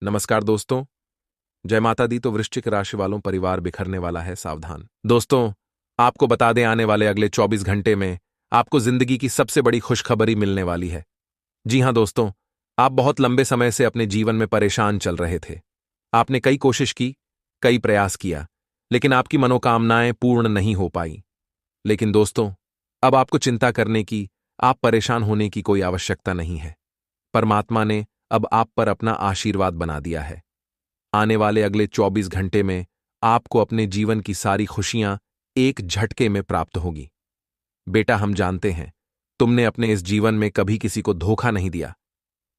नमस्कार दोस्तों। जय माता दी। तो वृश्चिक राशि वालों, परिवार बिखरने वाला है, सावधान। दोस्तों, आपको बता दें, आने वाले अगले 24 घंटे में आपको जिंदगी की सबसे बड़ी खुशखबरी मिलने वाली है। जी हां दोस्तों, आप बहुत लंबे समय से अपने जीवन में परेशान चल रहे थे। आपने कई कोशिश की, कई प्रयास किया, लेकिन आपकी मनोकामनाएं पूर्ण नहीं हो पाई। लेकिन दोस्तों, अब आपको चिंता करने की, आप परेशान होने की कोई आवश्यकता नहीं है। परमात्मा ने अब आप पर अपना आशीर्वाद बना दिया है। आने वाले अगले 24 घंटे में आपको अपने जीवन की सारी खुशियां एक झटके में प्राप्त होगी। बेटा, हम जानते हैं, तुमने अपने इस जीवन में कभी किसी को धोखा नहीं दिया।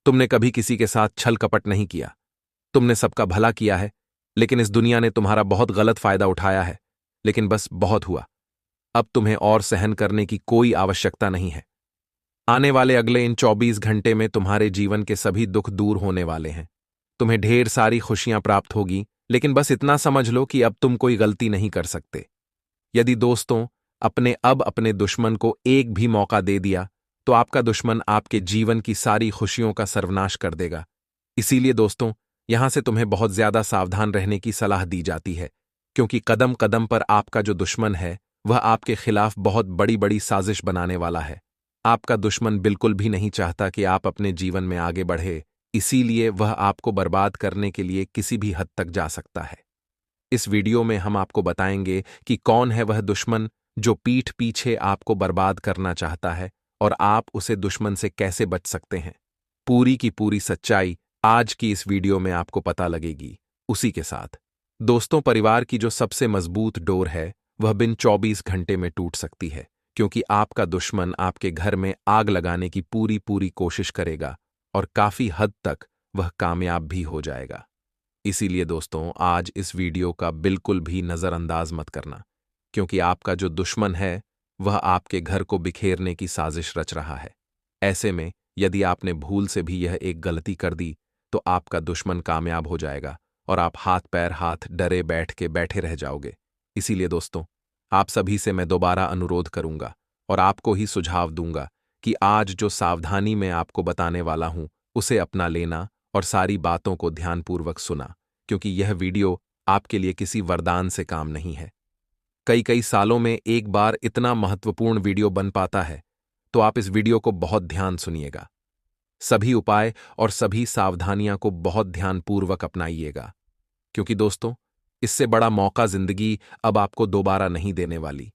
तुमने कभी किसी के साथ छल कपट नहीं किया। तुमने सबका भला किया है, लेकिन इस दुनिया ने तुम्हारा बहुत गलत फायदा उठाया है। लेकिन बस बहुत हुआ। अब तुम्हें और सहन करने की कोई आवश्यकता नहीं है। आने वाले अगले इन 24 घंटे में तुम्हारे जीवन के सभी दुख दूर होने वाले हैं। तुम्हें ढेर सारी खुशियां प्राप्त होगी, लेकिन बस इतना समझ लो कि अब तुम कोई गलती नहीं कर सकते। यदि दोस्तों, अपने दुश्मन को एक भी मौका दे दिया, तो आपका दुश्मन आपके जीवन की सारी खुशियों का सर्वनाश कर देगा। इसीलिए दोस्तों, यहां से तुम्हें बहुत ज्यादा सावधान रहने की सलाह दी जाती है, क्योंकि कदम कदम पर आपका जो दुश्मन है, वह आपके खिलाफ बहुत बड़ी बड़ी साजिश बनाने वाला है। आपका दुश्मन बिल्कुल भी नहीं चाहता कि आप अपने जीवन में आगे बढ़े, इसीलिए वह आपको बर्बाद करने के लिए किसी भी हद तक जा सकता है। इस वीडियो में हम आपको बताएंगे कि कौन है वह दुश्मन जो पीठ पीछे आपको बर्बाद करना चाहता है, और आप उसे दुश्मन से कैसे बच सकते हैं। पूरी की पूरी सच्चाई आज की इस वीडियो में आपको पता लगेगी। उसी के साथ दोस्तों, परिवार की जो सबसे मजबूत डोर है, वह बिन 24 घंटे में टूट सकती है, क्योंकि आपका दुश्मन आपके घर में आग लगाने की पूरी पूरी कोशिश करेगा, और काफी हद तक वह कामयाब भी हो जाएगा। इसीलिए दोस्तों, आज इस वीडियो का बिल्कुल भी नजरअंदाज मत करना, क्योंकि आपका जो दुश्मन है, वह आपके घर को बिखेरने की साजिश रच रहा है। ऐसे में यदि आपने भूल से भी यह एक गलती कर दी, तो आपका दुश्मन कामयाब हो जाएगा और आप हाथ डरे बैठे रह जाओगे। इसीलिए दोस्तों, आप सभी से मैं दोबारा अनुरोध करूंगा और आपको ही सुझाव दूंगा कि आज जो सावधानी मैं आपको बताने वाला हूं, उसे अपना लेना और सारी बातों को ध्यानपूर्वक सुना, क्योंकि यह वीडियो आपके लिए किसी वरदान से काम नहीं है। कई कई सालों में एक बार इतना महत्वपूर्ण वीडियो बन पाता है, तो आप इस वीडियो को बहुत ध्यान सुनिएगा। सभी उपाय और सभी सावधानियां को बहुत ध्यानपूर्वक अपनाइएगा, क्योंकि दोस्तों, इससे बड़ा मौका जिंदगी अब आपको दोबारा नहीं देने वाली।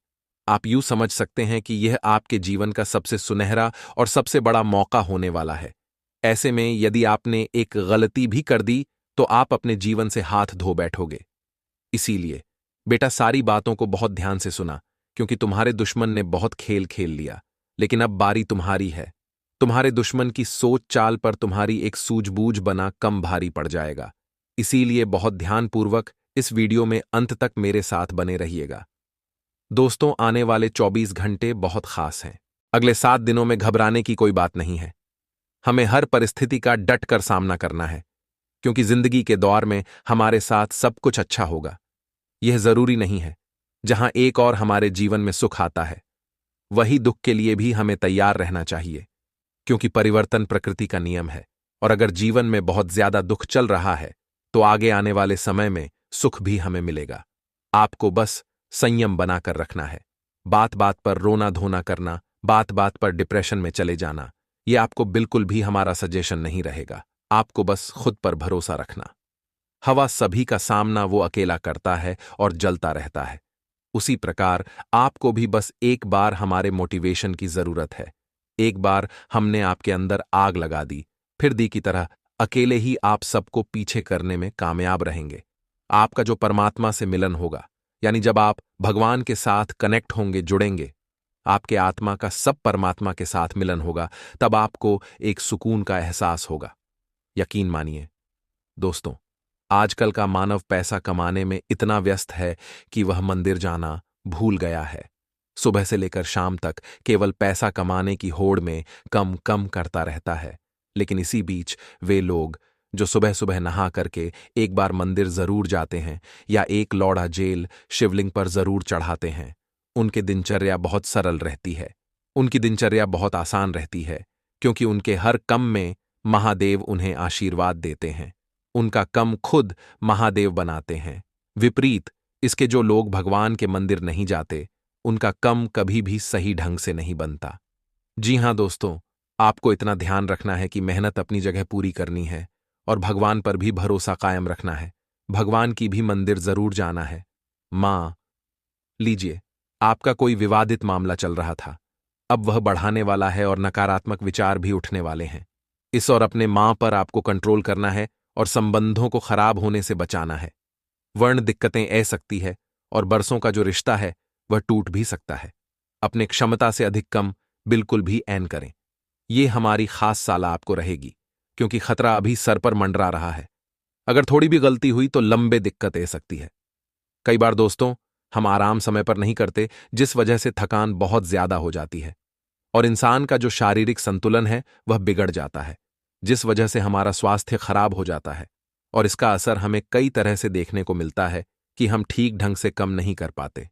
आप यूं समझ सकते हैं कि यह आपके जीवन का सबसे सुनहरा और सबसे बड़ा मौका होने वाला है। ऐसे में यदि आपने एक गलती भी कर दी, तो आप अपने जीवन से हाथ धो बैठोगे। इसीलिए बेटा, सारी बातों को बहुत ध्यान से सुना, क्योंकि तुम्हारे दुश्मन ने बहुत खेल खेल लिया, लेकिन अब बारी तुम्हारी है। तुम्हारे दुश्मन की सोच चाल पर तुम्हारी एक सूझबूझ बना कम भारी पड़ जाएगा। इसीलिए बहुत ध्यानपूर्वक इस वीडियो में अंत तक मेरे साथ बने रहिएगा। दोस्तों, आने वाले 24 घंटे बहुत खास हैं। अगले 7 दिनों में घबराने की कोई बात नहीं है। हमें हर परिस्थिति का डट कर सामना करना है, क्योंकि जिंदगी के दौर में हमारे साथ सब कुछ अच्छा होगा। यह जरूरी नहीं है। जहां एक और हमारे जीवन में सुख आता है, वही दुख के लिए भी हमें तैयार रहना चाहिए, क्योंकि परिवर्तन प्रकृति का नियम है। और अगर जीवन में बहुत ज्यादा दुख चल रहा है, तो आगे आने वाले समय में सुख भी हमें मिलेगा। आपको बस संयम बनाकर रखना है। बात बात पर रोना धोना करना, बात बात पर डिप्रेशन में चले जाना, यह आपको बिल्कुल भी हमारा सजेशन नहीं रहेगा। आपको बस खुद पर भरोसा रखना। हवा सभी का सामना वो अकेला करता है और जलता रहता है। उसी प्रकार आपको भी बस एक बार हमारे मोटिवेशन की जरूरत है। एक बार हमने आपके अंदर आग लगा दी, फिर दी की तरह अकेले ही आप सबको पीछे करने में कामयाब रहेंगे। आपका जो परमात्मा से मिलन होगा, यानी जब आप भगवान के साथ कनेक्ट होंगे, जुड़ेंगे, आपके आत्मा का सब परमात्मा के साथ मिलन होगा, तब आपको एक सुकून का एहसास होगा। यकीन मानिए दोस्तों, आजकल का मानव पैसा कमाने में इतना व्यस्त है कि वह मंदिर जाना भूल गया है। सुबह से लेकर शाम तक केवल पैसा कमाने की होड़ में कम कम करता रहता है। लेकिन इसी बीच वे लोग जो सुबह सुबह नहा करके एक बार मंदिर जरूर जाते हैं, या एक लौड़ा जेल शिवलिंग पर जरूर चढ़ाते हैं, उनकी दिनचर्या बहुत सरल रहती है। उनकी दिनचर्या बहुत आसान रहती है, क्योंकि उनके हर कम में महादेव उन्हें आशीर्वाद देते हैं। उनका कम खुद महादेव बनाते हैं। विपरीत इसके जो लोग भगवान के मंदिर नहीं जाते, उनका कम कभी भी सही ढंग से नहीं बनता। जी हां दोस्तों, आपको इतना ध्यान रखना है कि मेहनत अपनी जगह पूरी करनी है और भगवान पर भी भरोसा कायम रखना है। भगवान की भी मंदिर जरूर जाना है। मां, लीजिए, आपका कोई विवादित मामला चल रहा था, अब वह बढ़ाने वाला है और नकारात्मक विचार भी उठने वाले हैं। इस और अपने मां पर आपको कंट्रोल करना है और संबंधों को खराब होने से बचाना है। वर्ण दिक्कतें ऐ सकती है और बरसों का जो रिश्ता है वह टूट भी सकता है। अपने क्षमता से अधिक कम बिल्कुल भी ऐन करें। ये हमारी खास साला आपको रहेगी, क्योंकि खतरा अभी सर पर मंडरा रहा है। अगर थोड़ी भी गलती हुई तो लंबे दिक्कत ऐ सकती है। कई बार दोस्तों, हम आराम समय पर नहीं करते, जिस वजह से थकान बहुत ज्यादा हो जाती है और इंसान का जो शारीरिक संतुलन है वह बिगड़ जाता है, जिस वजह से हमारा स्वास्थ्य खराब हो जाता है। और इसका असर हमें कई तरह से देखने को मिलता है कि हम ठीक ढंग से कम नहीं कर पाते।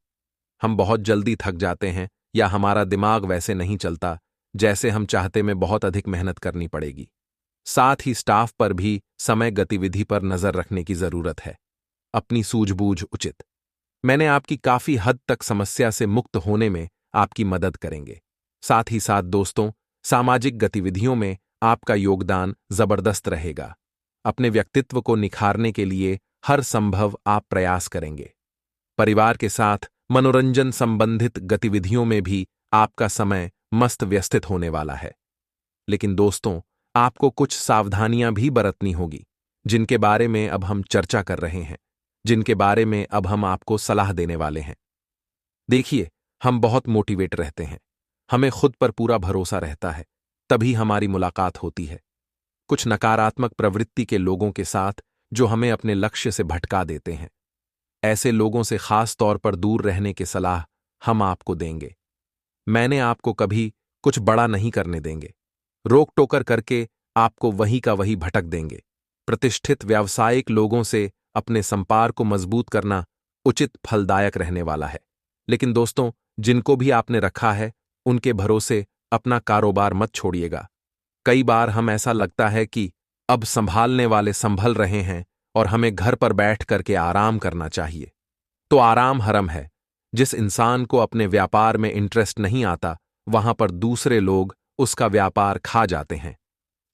हम बहुत जल्दी थक जाते हैं या हमारा दिमाग वैसे नहीं चलता जैसे हम चाहते, में बहुत अधिक मेहनत करनी पड़ेगी। साथ ही स्टाफ पर भी समय गतिविधि पर नजर रखने की जरूरत है। अपनी सूझबूझ उचित। मैंने आपकी काफी हद तक समस्या से मुक्त होने में आपकी मदद करेंगे। साथ ही साथ दोस्तों, सामाजिक गतिविधियों में आपका योगदान जबरदस्त रहेगा। अपने व्यक्तित्व को निखारने के लिए हर संभव आप प्रयास करेंगे। परिवार के साथ मनोरंजन संबंधित गतिविधियों में भी आपका समय मस्त व्यस्तित होने वाला है। लेकिन दोस्तों, आपको कुछ सावधानियां भी बरतनी होगी, जिनके बारे में अब हम चर्चा कर रहे हैं, जिनके बारे में अब हम आपको सलाह देने वाले हैं। देखिए, हम बहुत मोटिवेट रहते हैं, हमें खुद पर पूरा भरोसा रहता है, तभी हमारी मुलाकात होती है। कुछ नकारात्मक प्रवृत्ति के लोगों के साथ जो हमें अपने लक्ष्य से भटका देते हैं, ऐसे लोगों से खास तौर पर दूर रहने की सलाह हम आपको देंगे। मैंने आपको कभी कुछ बड़ा नहीं करने देंगे, रोक टोकर करके आपको वहीं का वहीं भटक देंगे। प्रतिष्ठित व्यावसायिक लोगों से अपने संपर्क को मजबूत करना उचित फलदायक रहने वाला है। लेकिन दोस्तों, जिनको भी आपने रखा है, उनके भरोसे अपना कारोबार मत छोड़िएगा। कई बार हम ऐसा लगता है कि अब संभालने वाले संभल रहे हैं और हमें घर पर बैठ करके आराम करना चाहिए। तो आराम हरम है। जिस इंसान को अपने व्यापार में इंटरेस्ट नहीं आता, वहां पर दूसरे लोग उसका व्यापार खा जाते हैं।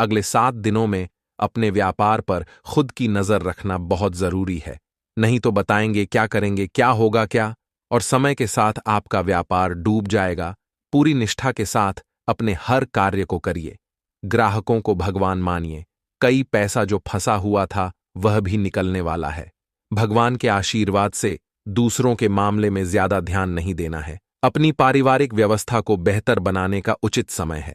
अगले 7 दिनों में अपने व्यापार पर खुद की नजर रखना बहुत जरूरी है, नहीं तो बताएंगे क्या करेंगे, क्या होगा क्या, और समय के साथ आपका व्यापार डूब जाएगा। पूरी निष्ठा के साथ अपने हर कार्य को करिए। ग्राहकों को भगवान मानिए। कई पैसा जो फंसा हुआ था वह भी निकलने वाला है। भगवान के आशीर्वाद से दूसरों के मामले में ज्यादा ध्यान नहीं देना है। अपनी पारिवारिक व्यवस्था को बेहतर बनाने का उचित समय है।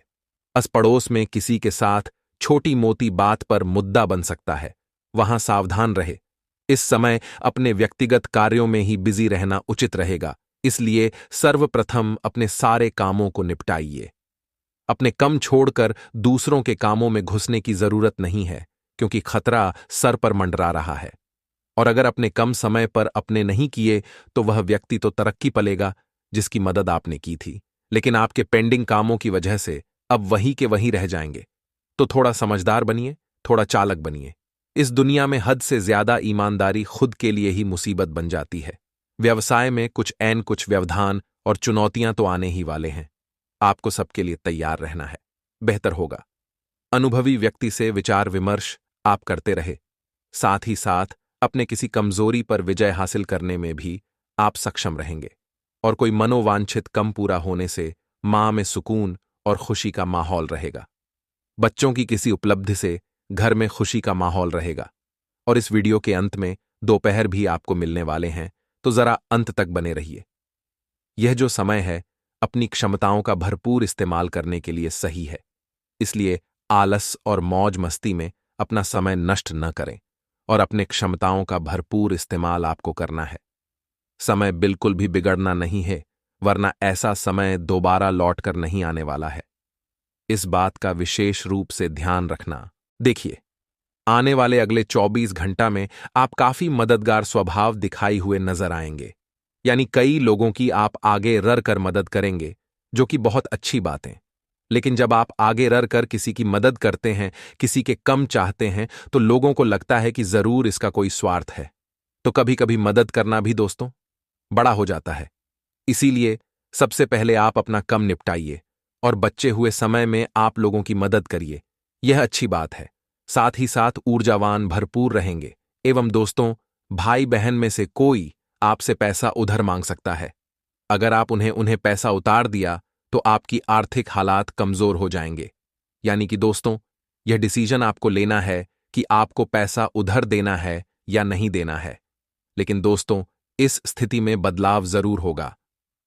अस पड़ोस में किसी के साथ छोटी मोटी बात पर मुद्दा बन सकता है, वहां सावधान रहे। इस समय अपने व्यक्तिगत कार्यों में ही बिजी रहना उचित रहेगा, इसलिए सर्वप्रथम अपने सारे कामों को निपटाइए। अपने कम छोड़कर दूसरों के कामों में घुसने की जरूरत नहीं है, क्योंकि खतरा सर पर मंडरा रहा है। और अगर अपने कम समय पर अपने नहीं किए तो वह व्यक्ति तो तरक्की पलेगा जिसकी मदद आपने की थी, लेकिन आपके पेंडिंग कामों की वजह से अब वहीं के वहीं रह जाएंगे। तो थोड़ा समझदार बनिए, थोड़ा चालक बनिए। इस दुनिया में हद से ज्यादा ईमानदारी खुद के लिए ही मुसीबत बन जाती है। व्यवसाय में कुछ व्यवधान और चुनौतियां तो आने ही वाले हैं। आपको सबके लिए तैयार रहना है, बेहतर होगा। अनुभवी व्यक्ति से विचार विमर्श आप करते रहे। साथ ही साथ अपने किसी कमजोरी पर विजय हासिल करने में भी आप सक्षम रहेंगे। और कोई मनोवांछित कम पूरा होने से मां में सुकून और खुशी का माहौल रहेगा। बच्चों की किसी उपलब्धि से घर में खुशी का माहौल रहेगा। और इस वीडियो के अंत में दोपहर भी आपको मिलने वाले हैं, तो जरा अंत तक बने रहिए। यह जो समय है अपनी क्षमताओं का भरपूर इस्तेमाल करने के लिए सही है, इसलिए आलस और मौज मस्ती में अपना समय नष्ट न करें और अपने क्षमताओं का भरपूर इस्तेमाल आपको करना है। समय बिल्कुल भी बिगड़ना नहीं है, वरना ऐसा समय दोबारा लौट कर नहीं आने वाला है। इस बात का विशेष रूप से ध्यान रखना। देखिए, आने वाले अगले 24 घंटा में आप काफी मददगार स्वभाव दिखाई हुए नजर आएंगे, यानी कई लोगों की आप आगे रर कर मदद करेंगे, जो कि बहुत अच्छी बात है। लेकिन जब आप आगे रह कर किसी की मदद करते हैं, किसी के कम चाहते हैं, तो लोगों को लगता है कि जरूर इसका कोई स्वार्थ है। तो कभी कभी मदद करना भी दोस्तों बड़ा हो जाता है। इसीलिए सबसे पहले आप अपना कम निपटाइए और बचे हुए समय में आप लोगों की मदद करिए। यह अच्छी बात है। साथ ही साथ ऊर्जावान भरपूर रहेंगे। एवं दोस्तों, भाई बहन में से कोई आपसे पैसा उधार मांग सकता है। अगर आप उन्हें पैसा उतार दिया तो आपकी आर्थिक हालात कमजोर हो जाएंगे। यानी कि दोस्तों, यह डिसीजन आपको लेना है कि आपको पैसा उधार देना है या नहीं देना है। लेकिन दोस्तों, इस स्थिति में बदलाव जरूर होगा।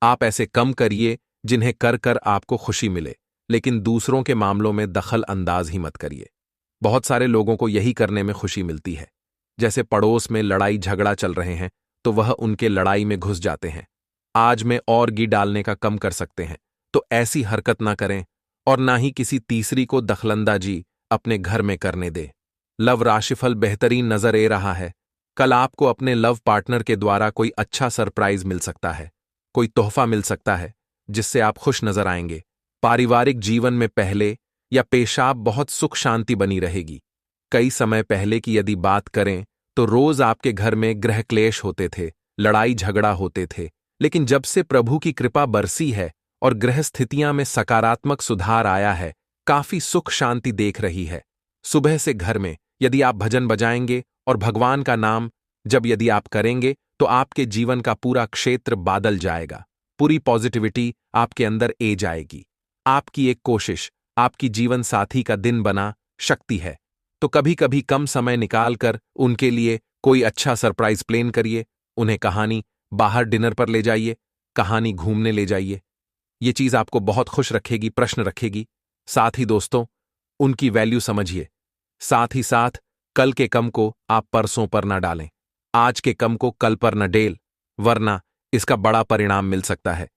आप ऐसे कम करिए जिन्हें कर कर आपको खुशी मिले, लेकिन दूसरों के मामलों में दखल अंदाज ही मत करिए। बहुत सारे लोगों को यही करने में खुशी मिलती है। जैसे पड़ोस में लड़ाई झगड़ा चल रहे हैं तो वह उनके लड़ाई में घुस जाते हैं। आज में और घी डालने का कम कर सकते हैं, तो ऐसी हरकत ना करें और ना ही किसी तीसरी को दखलंदाजी अपने घर में करने दे। लव राशिफल बेहतरीन नजर आ रहा है। कल आपको अपने लव पार्टनर के द्वारा कोई अच्छा सरप्राइज मिल सकता है, कोई तोहफा मिल सकता है जिससे आप खुश नजर आएंगे। पारिवारिक जीवन में पहले या पेशाब बहुत सुख शांति बनी रहेगी। कई समय पहले की यदि बात करें तो रोज आपके घर में गृह क्लेश होते थे, लड़ाई झगड़ा होते थे। लेकिन जब से प्रभु की कृपा बरसी है और गृह स्थितियां में सकारात्मक सुधार आया है, काफी सुख शांति देख रही है। सुबह से घर में यदि आप भजन बजाएंगे और भगवान का नाम जब यदि आप करेंगे तो आपके जीवन का पूरा क्षेत्र बादल जाएगा। पूरी पॉजिटिविटी आपके अंदर ए जाएगी। आपकी एक कोशिश आपकी जीवन साथी का दिन बना शक्ति है। तो कभी कभी कम समय निकालकर उनके लिए कोई अच्छा सरप्राइज प्लान करिए। उन्हें कहानी बाहर डिनर पर ले जाइए, कहानी घूमने ले जाइए। ये चीज आपको बहुत खुश रखेगी, प्रश्न रखेगी। साथ ही दोस्तों, उनकी वैल्यू समझिए। साथ ही साथ कल के कम को आप परसों पर ना डालें, आज के कम को कल पर न डेल, वरना इसका बड़ा परिणाम मिल सकता है।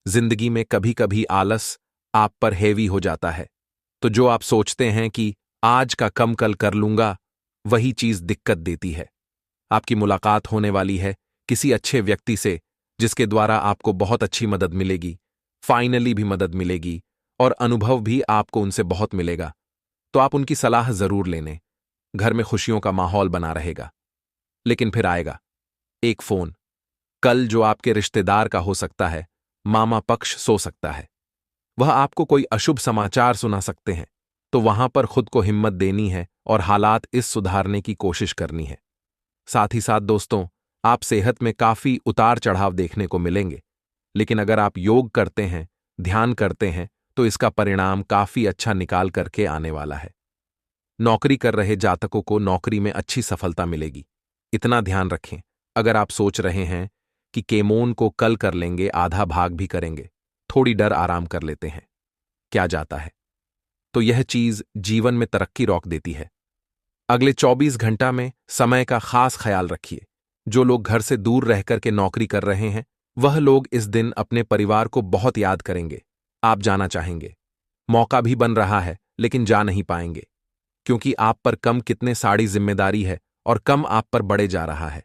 जिंदगी में कभी कभी आलस आप पर हेवी हो जाता है। तो जो आप सोचते हैं कि आज का कम कल कर लूंगा, वही चीज दिक्कत देती है। आपकी मुलाकात होने वाली है किसी अच्छे व्यक्ति से जिसके द्वारा आपको बहुत अच्छी मदद मिलेगी, फाइनली भी मदद मिलेगी और अनुभव भी आपको उनसे बहुत मिलेगा। तो आप उनकी सलाह जरूर लेने। घर में खुशियों का माहौल बना रहेगा। लेकिन फिर आएगा एक फोन। कल जो आपके रिश्तेदार का हो सकता है, मामा पक्ष सो सकता है। वह आपको कोई अशुभ समाचार सुना सकते हैं। तो वहां पर खुद को हिम्मत देनी है और हालात इस सुधारने की कोशिश करनी है। साथ ही साथ दोस्तों, आप सेहत में काफी उतार चढ़ाव देखने को मिलेंगे। लेकिन अगर आप योग करते हैं, ध्यान करते हैं, तो इसका परिणाम काफी अच्छा निकाल करके आने वाला है। नौकरी कर रहे जातकों को नौकरी में अच्छी सफलता मिलेगी। इतना ध्यान रखें, अगर आप सोच रहे हैं कि केमोन को कल कर लेंगे, आधा भाग भी करेंगे, थोड़ी डर आराम कर लेते हैं, क्या जाता है। तो यह चीज जीवन में तरक्की रोक देती है। अगले 24 घंटा में समय का खास ख्याल रखिए। जो लोग घर से दूर रहकर के नौकरी कर रहे हैं, वह लोग इस दिन अपने परिवार को बहुत याद करेंगे। आप जाना चाहेंगे, मौका भी बन रहा है, लेकिन जा नहीं पाएंगे क्योंकि आप पर कम कितने सारी जिम्मेदारी है और कम आप पर बढ़े जा रहा है।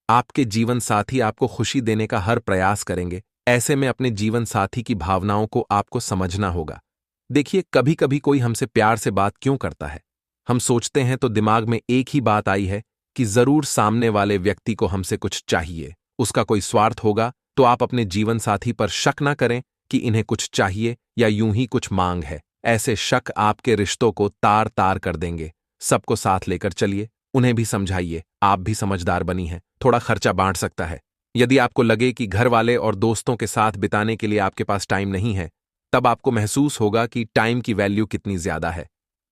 आपके जीवन साथी आपको खुशी देने का हर प्रयास करेंगे। ऐसे में अपने जीवन साथी की भावनाओं को आपको समझना होगा। देखिए, कभी कभी कोई हमसे प्यार से बात क्यों करता है, हम सोचते हैं तो दिमाग में एक ही बात आई है कि जरूर सामने वाले व्यक्ति को हमसे कुछ चाहिए, उसका कोई स्वार्थ होगा। तो आप अपने जीवन साथी पर शक ना करें कि इन्हें कुछ चाहिए या यूं ही कुछ मांग है। ऐसे शक आपके रिश्तों को तार तार कर देंगे। सबको साथ लेकर चलिए, उन्हें भी समझाइए। आप भी समझदार बनी हैं, थोड़ा खर्चा बांट सकता है। यदि आपको लगे कि घर वाले और दोस्तों के साथ बिताने के लिए आपके पास टाइम नहीं है, तब आपको महसूस होगा कि टाइम की वैल्यू कितनी ज्यादा है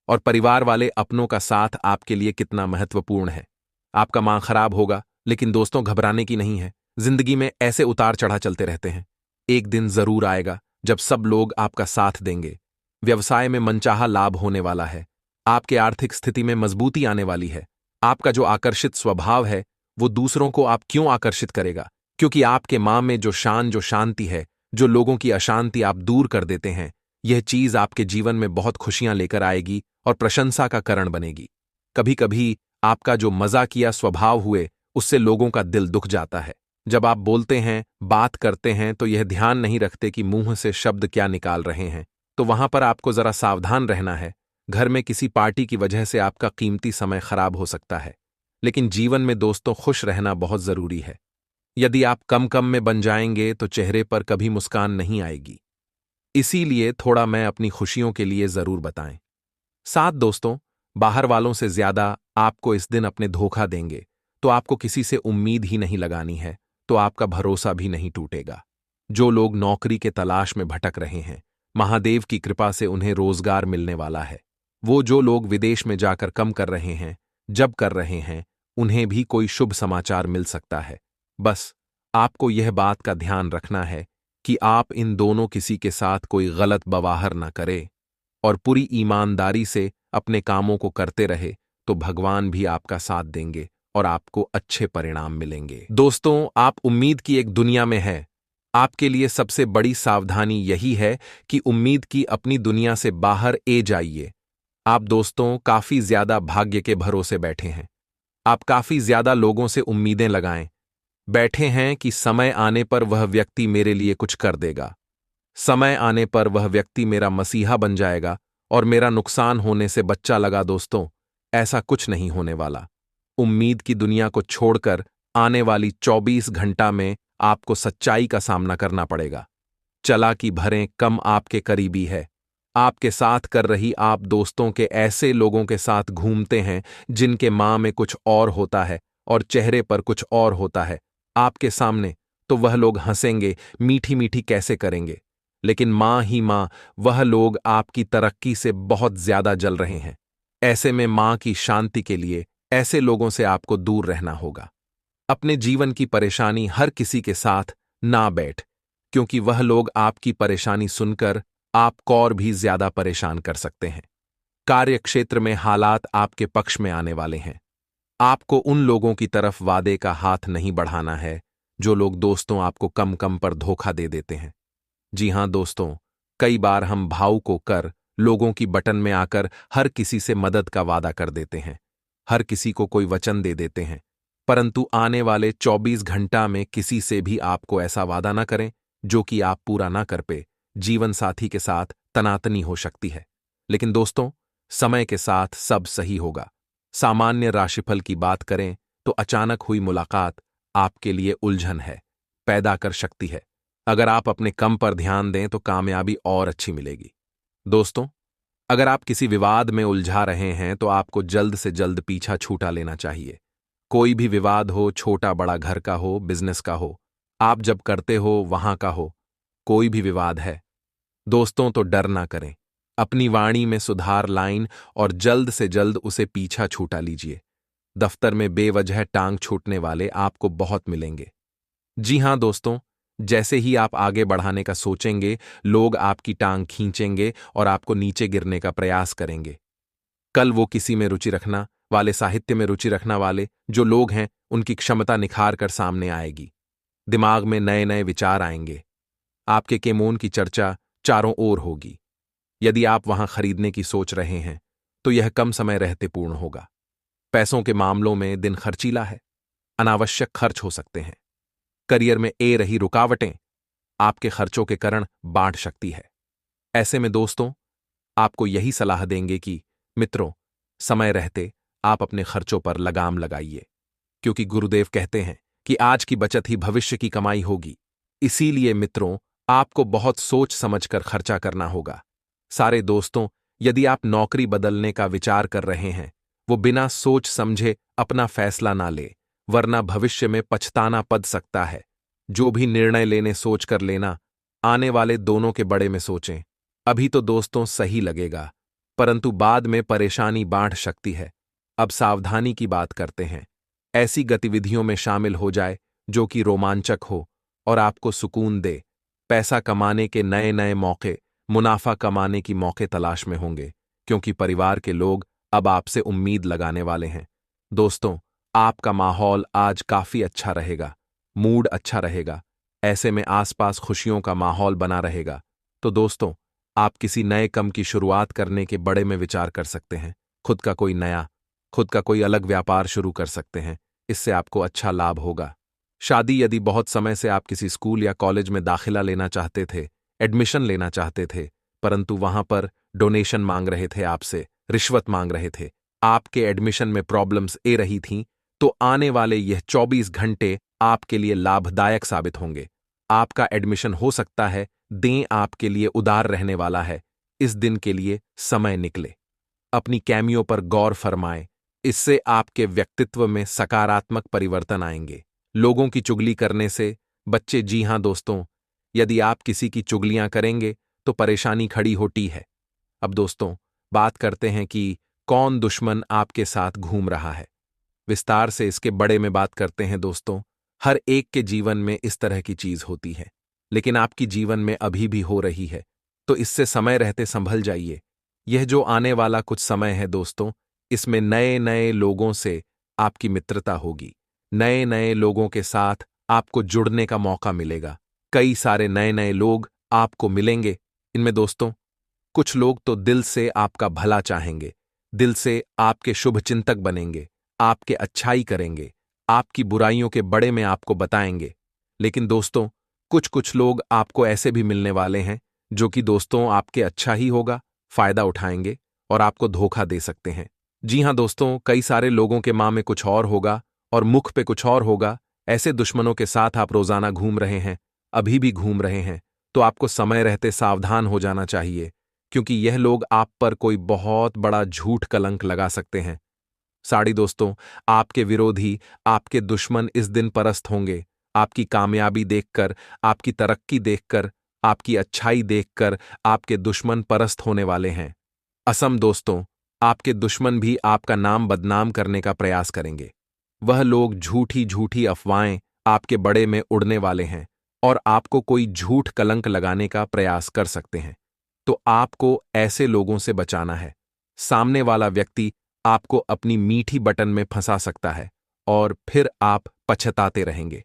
और परिवार वाले अपनों का साथ आपके लिए कितना महत्वपूर्ण है। आपका मां खराब होगा, लेकिन दोस्तों घबराने की नहीं है। जिंदगी में ऐसे उतार चढ़ा चलते रहते हैं। एक दिन जरूर आएगा जब सब लोग आपका साथ देंगे। व्यवसाय में मनचाहा लाभ होने वाला है। आपके आर्थिक स्थिति में मजबूती आने वाली है। आपका जो आकर्षित स्वभाव है, वो दूसरों को आप क्यों आकर्षित करेगा, क्योंकि आपके मां में जो शांति है, जो लोगों की अशांति आप दूर कर देते हैं, यह चीज आपके जीवन में बहुत खुशियां लेकर आएगी और प्रशंसा का कारण बनेगी। कभी कभी आपका जो मजाकिया स्वभाव हुए, उससे लोगों का दिल दुख जाता है। जब आप बोलते हैं, बात करते हैं, तो यह ध्यान नहीं रखते कि मुंह से शब्द क्या निकाल रहे हैं। तो वहां पर आपको जरा सावधान रहना है। घर में किसी पार्टी की वजह से आपका कीमती समय खराब हो सकता है। लेकिन जीवन में दोस्तों खुश रहना बहुत जरूरी है। यदि आप कम कम में बन जाएंगे तो चेहरे पर कभी मुस्कान नहीं आएगी। इसीलिए थोड़ा मैं अपनी खुशियों के लिए जरूर बताएं। साथ दोस्तों, बाहर वालों से ज्यादा आपको इस दिन अपने धोखा देंगे, तो आपको किसी से उम्मीद ही नहीं लगानी है, तो आपका भरोसा भी नहीं टूटेगा। जो लोग नौकरी के तलाश में भटक रहे हैं, महादेव की कृपा से उन्हें रोजगार मिलने वाला है। वो जो लोग विदेश में जाकर कम कर रहे हैं, जब कर रहे हैं, उन्हें भी कोई शुभ समाचार मिल सकता है। बस आपको यह बात का ध्यान रखना है कि आप इन दोनों किसी के साथ कोई गलत बवाहर न करें और पूरी ईमानदारी से अपने कामों को करते रहे, तो भगवान भी आपका साथ देंगे और आपको अच्छे परिणाम मिलेंगे। दोस्तों, आप उम्मीद की एक दुनिया में हैं। आपके लिए सबसे बड़ी सावधानी यही है कि उम्मीद की अपनी दुनिया से बाहर जाइए। आप दोस्तों काफी ज्यादा भाग्य के भरोसे बैठे हैं। आप काफी ज्यादा लोगों से उम्मीदें लगाएं बैठे हैं कि समय आने पर वह व्यक्ति मेरे लिए कुछ कर देगा, समय आने पर वह व्यक्ति मेरा मसीहा बन जाएगा और मेरा नुकसान होने से बच्चा लगा। दोस्तों, ऐसा कुछ नहीं होने वाला। उम्मीद की दुनिया को छोड़कर आने वाली 24 घंटा में आपको सच्चाई का सामना करना पड़ेगा। चालाकी भरें कम आपके करीबी है। आपके साथ कर रही आप दोस्तों के ऐसे लोगों के साथ घूमते हैं जिनके मां में कुछ और होता है और चेहरे पर कुछ और होता है। आपके सामने तो वह लोग हंसेंगे, मीठी मीठी कैसे करेंगे, लेकिन मां ही मां वह लोग आपकी तरक्की से बहुत ज्यादा जल रहे हैं। ऐसे में मां की शांति के लिए ऐसे लोगों से आपको दूर रहना होगा। अपने जीवन की परेशानी हर किसी के साथ ना बैठ, क्योंकि वह लोग आपकी परेशानी सुनकर आपको और भी ज्यादा परेशान कर सकते हैं। कार्य क्षेत्र में हालात आपके पक्ष में आने वाले हैं। आपको उन लोगों की तरफ वादे का हाथ नहीं बढ़ाना है जो लोग दोस्तों आपको कम कम पर धोखा दे देते हैं। जी हां दोस्तों, कई बार हम भावुक होकर लोगों की बटन में आकर हर किसी से मदद का वादा कर देते हैं, हर किसी को कोई वचन दे देते हैं, परंतु आने वाले 24 घंटा में किसी से भी आपको ऐसा वादा ना करें जो कि आप पूरा ना कर पे। जीवन साथी के साथ तनातनी हो सकती है, लेकिन दोस्तों समय के साथ सब सही होगा। सामान्य राशिफल की बात करें तो अचानक हुई मुलाकात आपके लिए उलझन है पैदा कर सकती है। अगर आप अपने कम पर ध्यान दें तो कामयाबी और अच्छी मिलेगी। दोस्तों, अगर आप किसी विवाद में उलझा रहे हैं तो आपको जल्द से जल्द पीछा छूटा लेना चाहिए। कोई भी विवाद हो, छोटा बड़ा, घर का हो, बिजनेस का हो, आप जब करते हो वहां का हो, कोई भी विवाद है दोस्तों तो डर ना करें। अपनी वाणी में सुधार लाइन और जल्द से जल्द उसे पीछा छूटा लीजिए। दफ्तर में बेवजह टांग छूटने वाले आपको बहुत मिलेंगे। जी हां दोस्तों, जैसे ही आप आगे बढ़ाने का सोचेंगे, लोग आपकी टांग खींचेंगे और आपको नीचे गिरने का प्रयास करेंगे। कल वो किसी में रुचि रखना वाले, साहित्य में रुचि रखना वाले जो लोग हैं, उनकी क्षमता निखार कर सामने आएगी। दिमाग में नए नए विचार आएंगे। आपके केमोन की चर्चा चारों ओर होगी। यदि आप वहां खरीदने की सोच रहे हैं तो यह कम समय रहते पूर्ण होगा। पैसों के मामलों में दिन खर्चीला है, अनावश्यक खर्च हो सकते हैं। करियर में रही रुकावटें आपके खर्चों के कारण बांट सकती है। ऐसे में दोस्तों आपको यही सलाह देंगे कि मित्रों, समय रहते आप अपने खर्चों पर लगाम लगाइए, क्योंकि गुरुदेव कहते हैं कि आज की बचत ही भविष्य की कमाई होगी। इसीलिए मित्रों, आपको बहुत सोच समझकर खर्चा करना होगा। सारे दोस्तों, यदि आप नौकरी बदलने का विचार कर रहे हैं, वो बिना सोच समझे अपना फैसला ना ले, वरना भविष्य में पछताना पड़ सकता है। जो भी निर्णय लेने सोच कर लेना, आने वाले दोनों के बड़े में सोचें। अभी तो दोस्तों सही लगेगा, परंतु बाद में परेशानी बांट सकती है। अब सावधानी की बात करते हैं। ऐसी गतिविधियों में शामिल हो जाए जो कि रोमांचक हो और आपको सुकून दे। पैसा कमाने के नए नए मौके, मुनाफा कमाने की मौके तलाश में होंगे, क्योंकि परिवार के लोग अब आपसे उम्मीद लगाने वाले हैं। दोस्तों, आपका माहौल आज काफी अच्छा रहेगा, मूड अच्छा रहेगा। ऐसे में आसपास खुशियों का माहौल बना रहेगा। तो दोस्तों, आप किसी नए काम की शुरुआत करने के बड़े में विचार कर सकते हैं। खुद का कोई अलग व्यापार शुरू कर सकते हैं। इससे आपको अच्छा लाभ होगा। शादी, यदि बहुत समय से आप किसी स्कूल या कॉलेज में दाखिला लेना चाहते थे, एडमिशन लेना चाहते थे, परंतु वहां पर डोनेशन मांग रहे थे आपसे, रिश्वत मांग रहे थे, आपके एडमिशन में प्रॉब्लम्स ए रही थीं, तो आने वाले यह 24 घंटे आपके लिए लाभदायक साबित होंगे। आपका एडमिशन हो सकता है दें आपके लिए उदार रहने वाला है। इस दिन के लिए समय निकले। अपनी कैमियों पर गौर फरमाएं, इससे आपके व्यक्तित्व में सकारात्मक परिवर्तन आएंगे। लोगों की चुगली करने से बच्चे, जी हां दोस्तों, यदि आप किसी की चुगलियां करेंगे तो परेशानी खड़ी होती है। अब दोस्तों, बात करते हैं कि कौन दुश्मन आपके साथ घूम रहा है। विस्तार से इसके बड़े में बात करते हैं दोस्तों। हर एक के जीवन में इस तरह की चीज होती है, लेकिन आपकी जीवन में अभी भी हो रही है, तो इससे समय रहते संभल जाइए। यह जो आने वाला कुछ समय है दोस्तों, इसमें नए नए लोगों से आपकी मित्रता होगी। नए नए लोगों के साथ आपको जुड़ने का मौका मिलेगा। कई सारे नए नए लोग आपको मिलेंगे। इनमें दोस्तों, कुछ लोग तो दिल से आपका भला चाहेंगे, दिल से आपके शुभ चिंतक बनेंगे, आपके अच्छाई करेंगे, आपकी बुराइयों के बड़े में आपको बताएंगे। लेकिन दोस्तों, कुछ कुछ लोग आपको ऐसे भी मिलने वाले हैं जो कि दोस्तों आपके अच्छा ही होगा, फायदा उठाएंगे और आपको धोखा दे सकते हैं। जी हां दोस्तों, कई सारे लोगों के मां में कुछ और होगा और मुख पे कुछ और होगा। ऐसे दुश्मनों के साथ आप रोजाना घूम रहे हैं, अभी भी घूम रहे हैं, तो आपको समय रहते सावधान हो जाना चाहिए, क्योंकि यह लोग आप पर कोई बहुत बड़ा झूठ कलंक लगा सकते हैं। साड़ी दोस्तों, आपके विरोधी, आपके दुश्मन इस दिन परस्त होंगे। आपकी कामयाबी देखकर, आपकी तरक्की देखकर, आपकी अच्छाई देखकर आपके दुश्मन परस्त होने वाले हैं। असम दोस्तों, आपके दुश्मन भी आपका नाम बदनाम करने का प्रयास करेंगे। वह लोग झूठी झूठी अफवाहें आपके बड़े में उड़ने वाले हैं और आपको कोई झूठ कलंक लगाने का प्रयास कर सकते हैं। तो आपको ऐसे लोगों से बचाना है। सामने वाला व्यक्ति आपको अपनी मीठी बटन में फंसा सकता है और फिर आप पछताते रहेंगे।